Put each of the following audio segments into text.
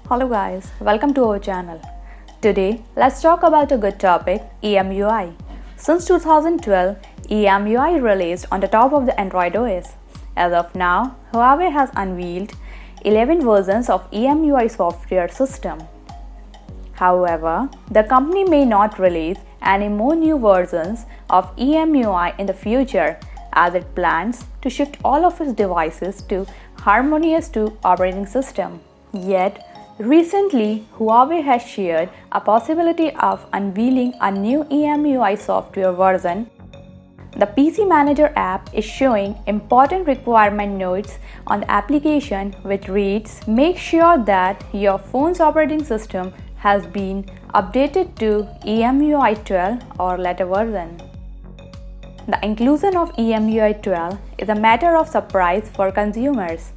Hello guys, welcome to our channel. Today, let's talk about a good topic, EMUI. Since 2012, EMUI released on the top of the Android OS. As of now, Huawei has unveiled 11 versions of EMUI software system. However, the company may not release any more new versions of EMUI in the future as it plans to shift all of its devices to HarmonyOS 2 operating system. Yet, recently, Huawei has shared a possibility of unveiling a new EMUI software version. The PC Manager app is showing important requirement notes on the application which reads, "Make sure that your phone's operating system has been updated to EMUI 12 or later version." The inclusion of EMUI 12 is a matter of surprise for consumers,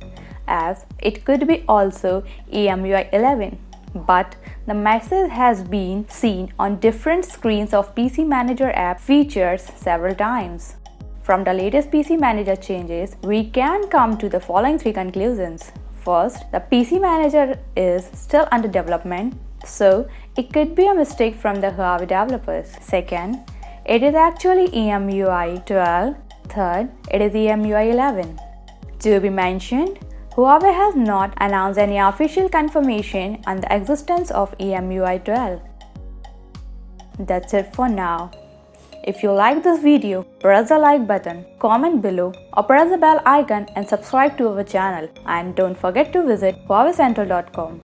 as it could be also EMUI 11, but the message has been seen on different screens of PC Manager app features several times. From the latest PC Manager changes, we can come to the following three conclusions. First, the PC Manager is still under development, so it could be a mistake from the Huawei developers. Second, it is actually EMUI 12. Third, it is EMUI 11. To be mentioned, Huawei has not announced any official confirmation on the existence of EMUI 12. That's it for now. If you like this video, press the like button, comment below, or press the bell icon and subscribe to our channel. And don't forget to visit HuaweiCentral.com.